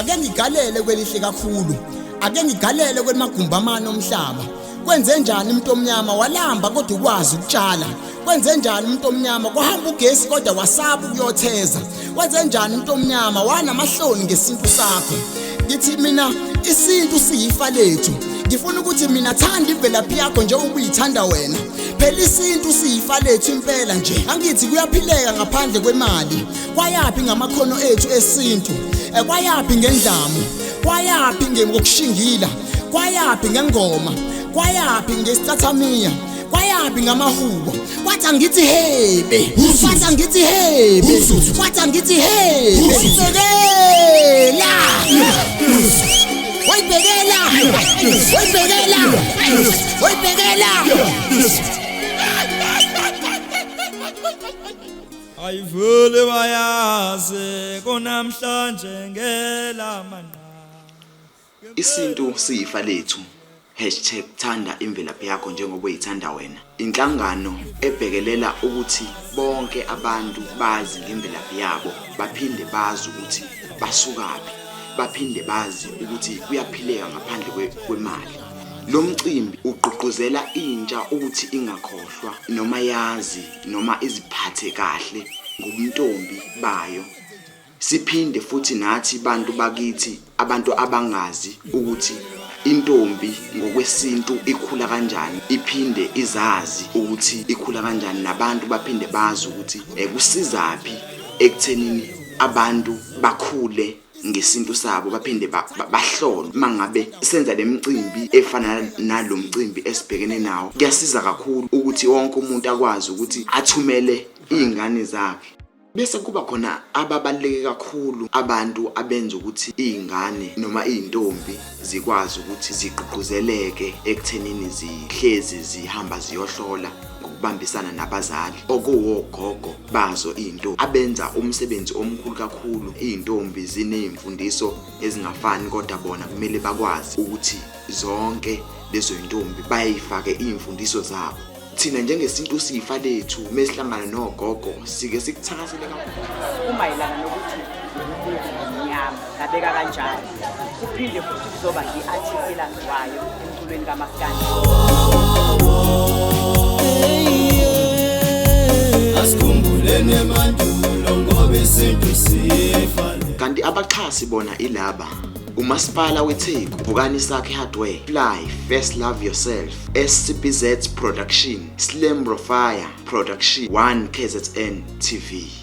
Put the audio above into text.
ake ngigalele kwelihle kakhulu, ake ngigalele kwemagumbamano omhlaba. Kwenze njani umuntu omnyama walamba kodwa ukwazi ukutshala? Kwenze njani umuntu omnyama kuhamba ugesi kodwa wasaba ukuyotheza? Kwenze njani umuntu omnyama wanamahloni ngesintu sakho? Ngithi mina isintu siyifa lethu. Ngifuna ukuthi mina thanda imvelaphi yakho nje ubuyithanda wena. Phela isintu siyifa lethu impela nje. Angithi kuyaphileka ngaphandle kwemali. Kwayapi ngamakhono ethu esintu? Kwayapi ngendlamu? Kwayapi ngokushingila? Kwayapi ngengoma? Kwayapi ngesitathamiya? Kwayapi ngamahubo? Wathi angithi hebe, wathi angithi hebe, wathi angithi hebe. Bekela, wayibekela, wayibekela, wayibekela. Ayivule bayaze konamhlanje ngelamana. Isintu siyifa lethu. #thanda imvelaphi yakho njengoba uyithanda wena. Inhlangano ebhekelela ukuthi bonke abantu bazi ngemvelaphi yabo, baphinde bazi ukuthi basukaphi, baphinde bazi ukuthi kuyaphileka ngaphandle kwemali. Lo mcimbi ugqugquzela intsha ukuthi ingakhohlwa noma yazi noma iziphathe kahle ngobuntombi bayo. Siphinde futhi nathi bantu bakithi, abantu abangazi ukuthi intombi ngokwesintu ikhula kanjani, iphinde izazi ukuthi ikhula kanjani, nabantu baphinde bazi ukuthi kusizaphi ekuthenini abantu bakhule ngesintu sabo, baphinde bahlole mangabe senza lemicimbi efana nalomcimbi esibhekene nawo. Kuyasiza kakhulu ukuthi wonke umuntu akwazi ukuthi athumele izingane zakhe. Bese kuba khona ababaleke kakhulu abantu abenza ukuthi izingane noma izintombi zikwazi ukuthi zigqugquzeleke ekuthenini zihlezi zihamba ziyohlola ngokubambisana nabazali okuwogogo bazo izinto abenza umsebenzi omkhulu kakhulu. Izintombi zinemfundiso ezingafani kodwa bona kumele bakwazi ukuthi zonke lezo zintombi bayifake imfundiso zabo. Thina njengesintu siyifa lethu mesihlangana nogogo sike sikuthakasele kakhulu. Umayelana nokuthi umnyama ngabeka kanjani, kuphinde futhi kuzoba i-article ngayo emculweni kaMaskandi. Asikhumbuleni mandulo ngoba isintu siyifa. Kanti abaxhasi bona ilaba: Umasipala weTheku, Vukani Sakhe Hardware, Fly, First Love Yourself, SCPZ Production, Slim Rofire Production, 1 KZN TV.